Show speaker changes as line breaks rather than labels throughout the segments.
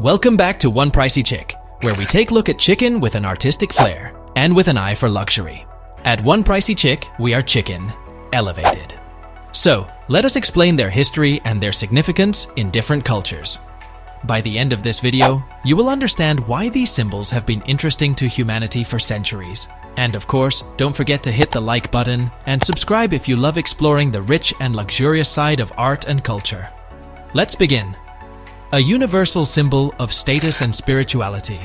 Welcome back to One Pricey Chick, where we take a look at chicken with an artistic flair and with an eye for luxury. At One Pricey Chick, we are chicken elevated. So, let us explain their history and their significance in different cultures. By the end of this video, you will understand why these symbols have been interesting to humanity for centuries. And of course, don't forget to hit the like button and subscribe if you love exploring the rich and luxurious side of art and culture. Let's begin. A universal symbol of status and spirituality.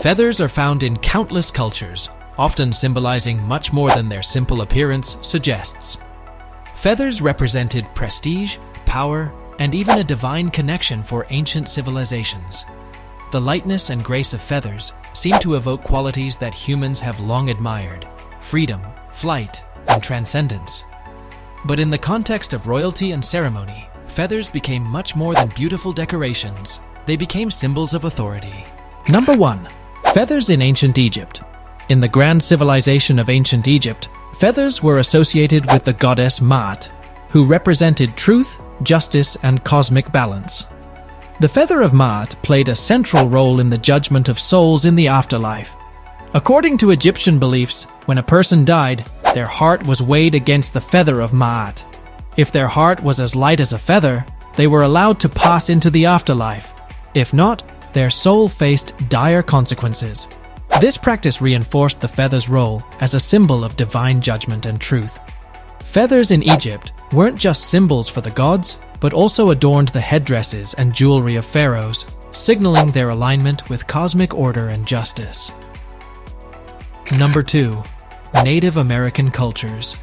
Feathers are found in countless cultures, often symbolizing much more than their simple appearance suggests. Feathers represented prestige, power, and even a divine connection for ancient civilizations. The lightness and grace of feathers seem to evoke qualities that humans have long admired: freedom, flight, and transcendence. But in the context of royalty and ceremony, feathers became much more than beautiful decorations. They became symbols of authority. Number 1. Feathers in ancient Egypt. In the grand civilization of ancient Egypt, feathers were associated with the goddess Maat, who represented truth, justice, and cosmic balance. The feather of Maat played a central role in the judgment of souls in the afterlife. According to Egyptian beliefs, when a person died, their heart was weighed against the feather of Maat. If their heart was as light as a feather, they were allowed to pass into the afterlife. If not, their soul faced dire consequences. This practice reinforced the feather's role as a symbol of divine judgment and truth. Feathers in Egypt weren't just symbols for the gods, but also adorned the headdresses and jewelry of pharaohs, signaling their alignment with cosmic order and justice. Number 2. Native American cultures.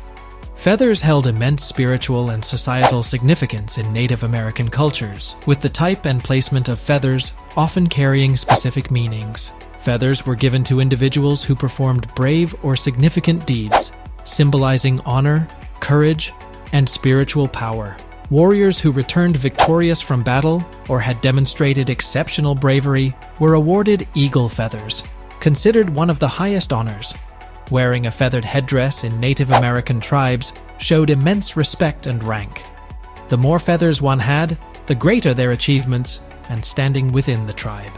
Feathers held immense spiritual and societal significance in Native American cultures, with the type and placement of feathers often carrying specific meanings. Feathers were given to individuals who performed brave or significant deeds, symbolizing honor, courage, and spiritual power. Warriors who returned victorious from battle or had demonstrated exceptional bravery were awarded eagle feathers, considered one of the highest honors. Wearing a feathered headdress in Native American tribes showed immense respect and rank. The more feathers one had, the greater their achievements and standing within the tribe.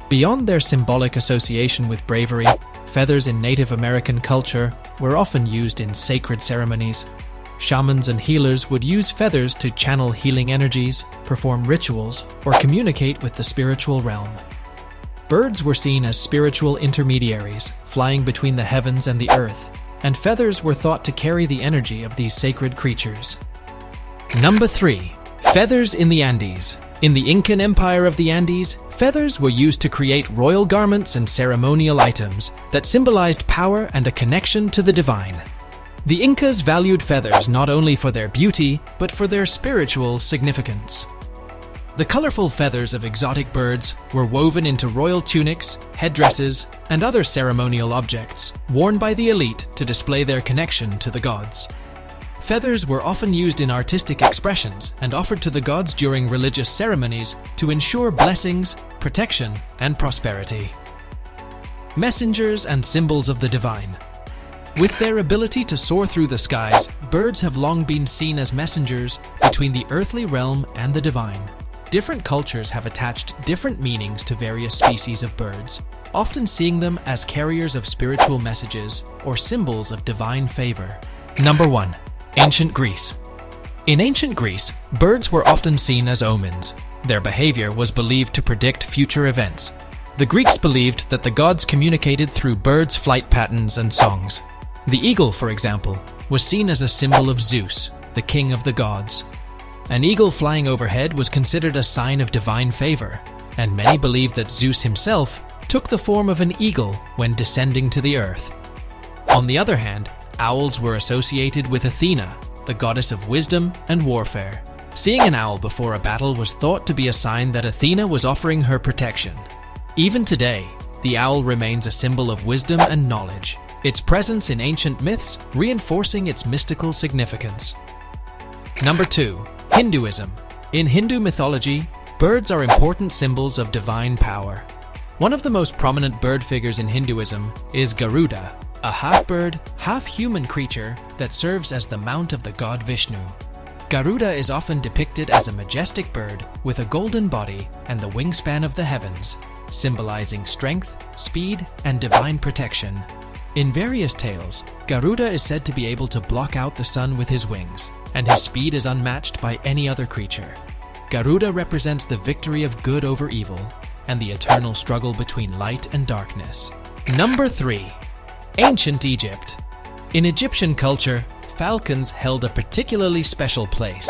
Beyond their symbolic association with bravery, feathers in Native American culture were often used in sacred ceremonies. Shamans and healers would use feathers to channel healing energies, perform rituals, or communicate with the spiritual realm. Birds were seen as spiritual intermediaries, flying between the heavens and the earth, and feathers were thought to carry the energy of these sacred creatures. Number 3. Feathers in the Andes. In the Incan Empire of the Andes, feathers were used to create royal garments and ceremonial items that symbolized power and a connection to the divine. The Incas valued feathers not only for their beauty, but for their spiritual significance. The colorful feathers of exotic birds were woven into royal tunics, headdresses, and other ceremonial objects, worn by the elite to display their connection to the gods. Feathers were often used in artistic expressions and offered to the gods during religious ceremonies to ensure blessings, protection, and prosperity. Messengers and symbols of the divine. With their ability to soar through the skies, birds have long been seen as messengers between the earthly realm and the divine. Different cultures have attached different meanings to various species of birds, often seeing them as carriers of spiritual messages or symbols of divine favor. Number 1. Ancient Greece. In ancient Greece, birds were often seen as omens. Their behavior was believed to predict future events. The Greeks believed that the gods communicated through birds' flight patterns and songs. The eagle, for example, was seen as a symbol of Zeus, the king of the gods. An eagle flying overhead was considered a sign of divine favor, and many believed that Zeus himself took the form of an eagle when descending to the earth. On the other hand, owls were associated with Athena, the goddess of wisdom and warfare. Seeing an owl before a battle was thought to be a sign that Athena was offering her protection. Even today, the owl remains a symbol of wisdom and knowledge, its presence in ancient myths reinforcing its mystical significance. Number 2. Hinduism. In Hindu mythology, birds are important symbols of divine power. One of the most prominent bird figures in Hinduism is Garuda, a half-bird, half-human creature that serves as the mount of the god Vishnu. Garuda is often depicted as a majestic bird with a golden body and the wingspan of the heavens, symbolizing strength, speed, and divine protection. In various tales, Garuda is said to be able to block out the sun with his wings, and his speed is unmatched by any other creature. Garuda represents the victory of good over evil and the eternal struggle between light and darkness. Number 3. Ancient Egypt. In Egyptian culture, falcons held a particularly special place.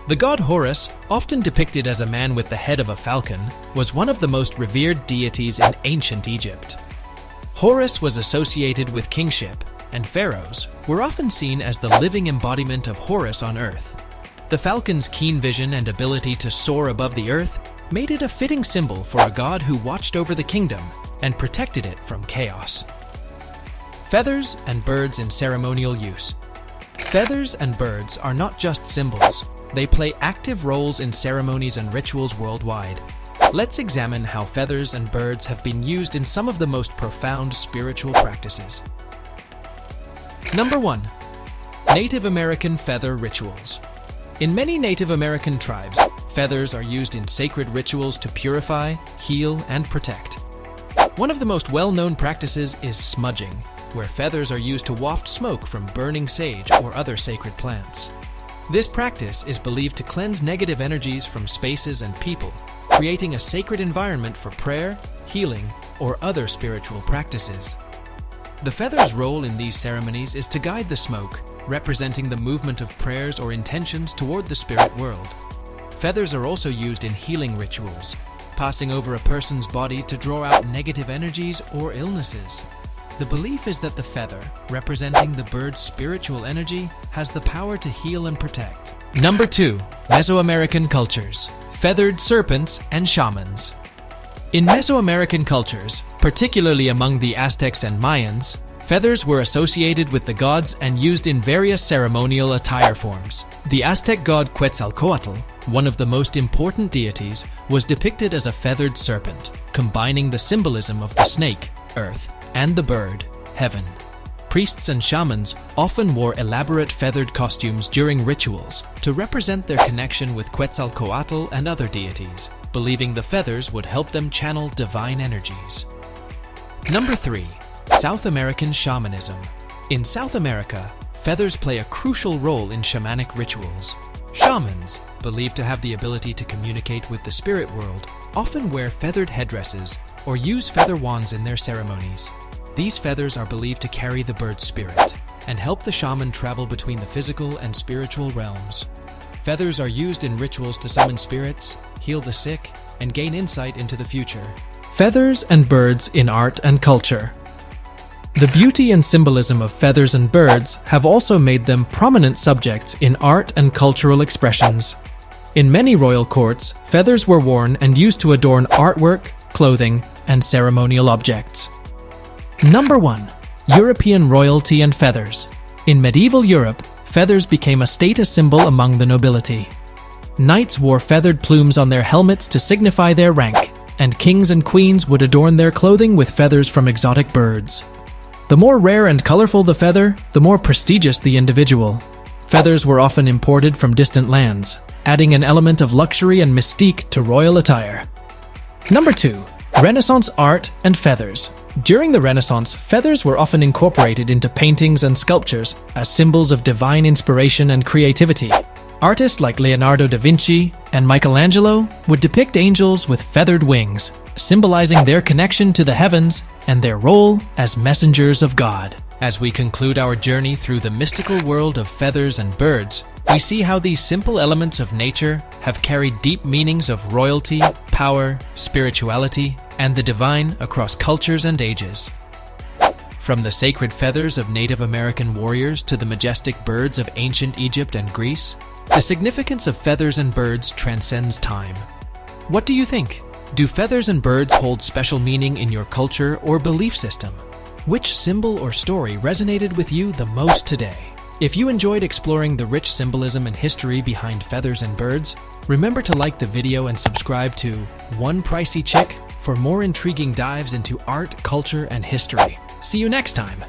The god Horus, often depicted as a man with the head of a falcon, was one of the most revered deities in ancient Egypt. Horus was associated with kingship, and pharaohs were often seen as the living embodiment of Horus on earth. The falcon's keen vision and ability to soar above the earth made it a fitting symbol for a god who watched over the kingdom and protected it from chaos. Feathers and birds in ceremonial use. Feathers and birds are not just symbols, they play active roles in ceremonies and rituals worldwide. Let's examine how feathers and birds have been used in some of the most profound spiritual practices. Number 1. Native American feather rituals. In many Native American tribes, feathers are used in sacred rituals to purify, heal, and protect. One of the most well-known practices is smudging, where feathers are used to waft smoke from burning sage or other sacred plants. This practice is believed to cleanse negative energies from spaces and people, creating a sacred environment for prayer, healing, or other spiritual practices. The feather's role in these ceremonies is to guide the smoke, representing the movement of prayers or intentions toward the spirit world. Feathers are also used in healing rituals, passing over a person's body to draw out negative energies or illnesses. The belief is that the feather, representing the bird's spiritual energy, has the power to heal and protect. Number 2. Mesoamerican cultures. Feathered serpents and shamans. In Mesoamerican cultures, particularly among the Aztecs and Mayans, feathers were associated with the gods and used in various ceremonial attire forms. The Aztec god Quetzalcoatl, one of the most important deities, was depicted as a feathered serpent, combining the symbolism of the snake, earth, and the bird, heaven. Priests and shamans often wore elaborate feathered costumes during rituals to represent their connection with Quetzalcoatl and other deities, believing the feathers would help them channel divine energies. Number 3. South American shamanism. In South America, feathers play a crucial role in shamanic rituals. Shamans, believed to have the ability to communicate with the spirit world, often wear feathered headdresses or use feather wands in their ceremonies. These feathers are believed to carry the bird's spirit and help the shaman travel between the physical and spiritual realms. Feathers are used in rituals to summon spirits, heal the sick, and gain insight into the future. Feathers and birds in art and culture. The beauty and symbolism of feathers and birds have also made them prominent subjects in art and cultural expressions. In many royal courts, feathers were worn and used to adorn artwork, clothing, and ceremonial objects. Number 1. European royalty and feathers. In medieval Europe, feathers became a status symbol among the nobility. Knights wore feathered plumes on their helmets to signify their rank, and kings and queens would adorn their clothing with feathers from exotic birds. The more rare and colorful the feather, the more prestigious the individual. Feathers were often imported from distant lands, adding an element of luxury and mystique to royal attire. Number 2. Renaissance art and feathers. During the Renaissance, feathers were often incorporated into paintings and sculptures as symbols of divine inspiration and creativity. Artists like Leonardo da Vinci and Michelangelo would depict angels with feathered wings, symbolizing their connection to the heavens and their role as messengers of God. As we conclude our journey through the mystical world of feathers and birds, we see how these simple elements of nature have carried deep meanings of royalty, power, spirituality, and the divine across cultures and ages. From the sacred feathers of Native American warriors to the majestic birds of ancient Egypt and Greece, the significance of feathers and birds transcends time. What do you think? Do feathers and birds hold special meaning in your culture or belief system? Which symbol or story resonated with you the most today? If you enjoyed exploring the rich symbolism and history behind feathers and birds, remember to like the video and subscribe to One Pricey Chick for more intriguing dives into art, culture, and history. See you next time!